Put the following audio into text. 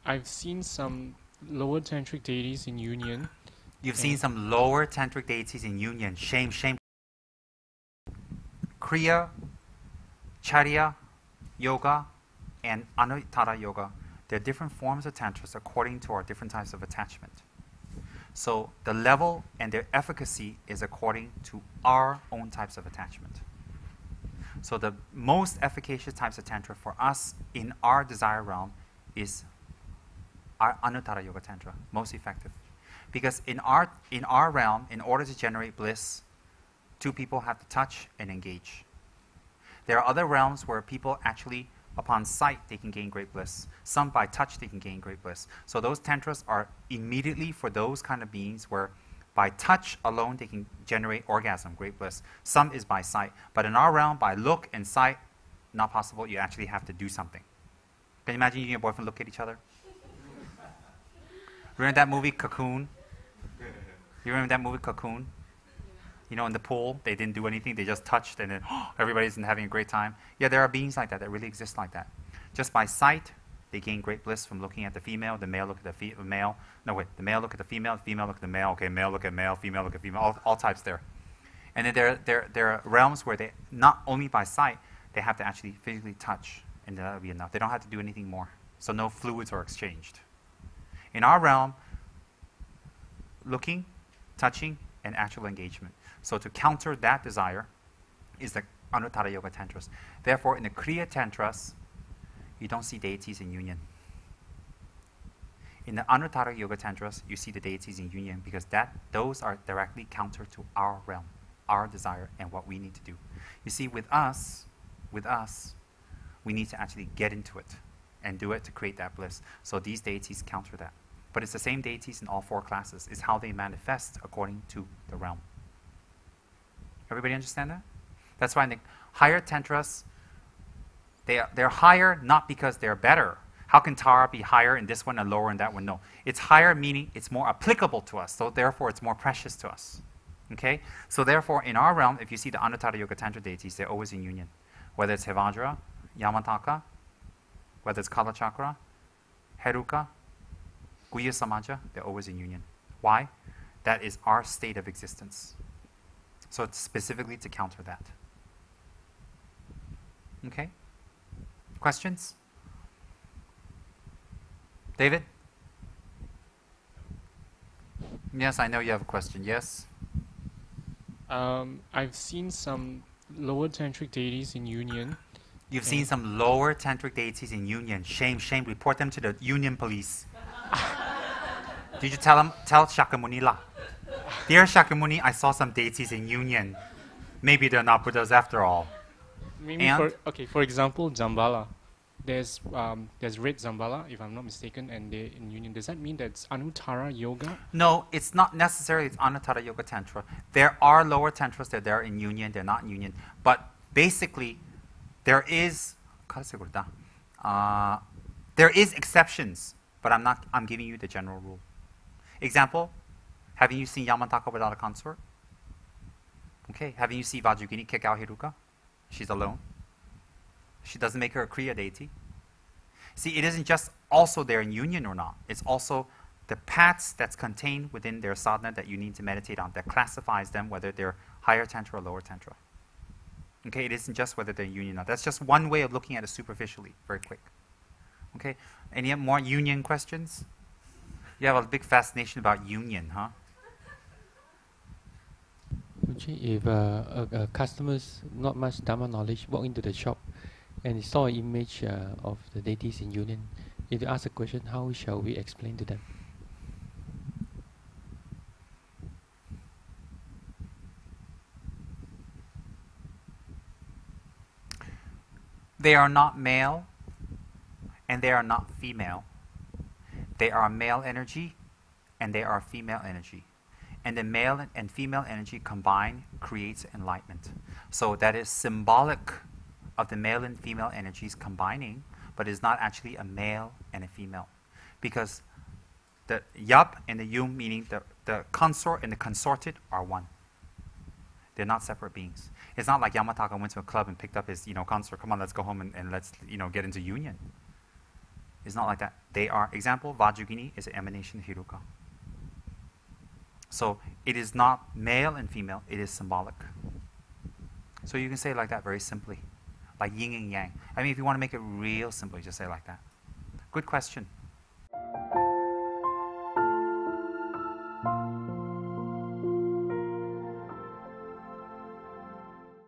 I've seen some lower tantric deities in union. You've seen some lower tantric deities in union. Shame, shame. Kriya, Charya yoga, and Anuttara yoga. They're different forms of tantras according to our different types of attachment. So the level and their efficacy is according to our own types of attachment. So the most efficacious types of tantra for us in our desire realm is our Anuttara yoga tantra, most effective. Because in our realm, in order to generate bliss, two people have to touch and engage. There are other realms where people actually, upon sight, they can gain great bliss. Some by touch, they can gain great bliss. So those tantras are immediately for those kind of beings where by touch alone, they can generate orgasm, great bliss. Some is by sight. But in our realm, by look and sight, not possible. You actually have to do something. Can you imagine you and your boyfriend look at each other? Remember that movie, Cocoon? You remember that movie, Cocoon? You know, in the pool, they didn't do anything. They just touched, and then everybody's having a great time. Yeah, there are beings like that really exist like that. Just by sight, they gain great bliss from looking at the female. The male look at the male. No, wait. The male look at the female look at the male. Okay, male look at male, female look at female. All types there. And then there are realms where they, not only by sight, they have to actually physically touch, and that will be enough. They don't have to do anything more. So no fluids are exchanged. In our realm, looking, touching, and actual engagement. So to counter that desire is the Anuttara Yoga Tantras. Therefore, in the Kriya Tantras, you don't see deities in union. In the Anuttara Yoga Tantras, you see the deities in union because those are directly counter to our realm, our desire, and what we need to do. You see, with us, we need to actually get into it and do it to create that bliss. So these deities counter that. But it's the same deities in all four classes. It's how they manifest according to the realm. Everybody understand that? That's why in the higher tantras, they're higher not because they're better. How can Tara be higher in this one and lower in that one? No. It's higher meaning it's more applicable to us, so therefore it's more precious to us. Okay? So therefore, in our realm, if you see the Anuttara Yoga Tantra deities, they're always in union. Whether it's Hevajra, Yamataka, whether it's Kala Chakra, Heruka, Guhya Samaja, they're always in union. Why? That is our state of existence. So it's specifically to counter that. Okay? Questions? David? Yes, I know you have a question. Yes? I've seen some lower tantric deities in union. You've seen some lower tantric deities in union. Shame, shame. Report them to the union police. Did you tell Shakyamuni la? Dear Shakyamuni, I saw some deities in union. Maybe they're not Buddhas after all. Maybe for example, Zambala. There's red Zambala, if I'm not mistaken, and they're in union. Does that mean that's Anuttara Yoga? No, it's not necessarily it's Anuttara Yoga Tantra. There are lower tantras that they're in union, they're not in union. But basically, there is exceptions, but I'm giving you the general rule. Example, haven't you seen Yamataka without a consort? Okay, haven't you seen Vajragini kick out Hiruka? She's alone. She doesn't make her a Kriya deity. See, it isn't just also they're in union or not. It's also the paths that's contained within their sadhana that you need to meditate on that classifies them whether they're higher tantra or lower tantra. Okay, it isn't just whether they're in union or not. That's just one way of looking at it superficially, very quick. Okay, any more union questions? You have a big fascination about union, huh? If a customer's not much Dharma knowledge walk into the shop and he saw an image of the deities in union, if they ask a question, how shall we explain to them? They are not male and they are not female. They are male energy and they are female energy. And the male and female energy combined creates enlightenment. So that is symbolic of the male and female energies combining, but is not actually a male and a female. Because the yup and the yum, meaning the consort and the consorted, are one. They're not separate beings. It's not like Yamataka went to a club and picked up his consort. Come on, let's go home and let's get into union. It's not like that. They are, example, Vajragini is an emanation of Hiruka. So it is not male and female, it is symbolic. So you can say it like that very simply, like yin and yang. I mean, if you want to make it real simple, you just say it like that. Good question.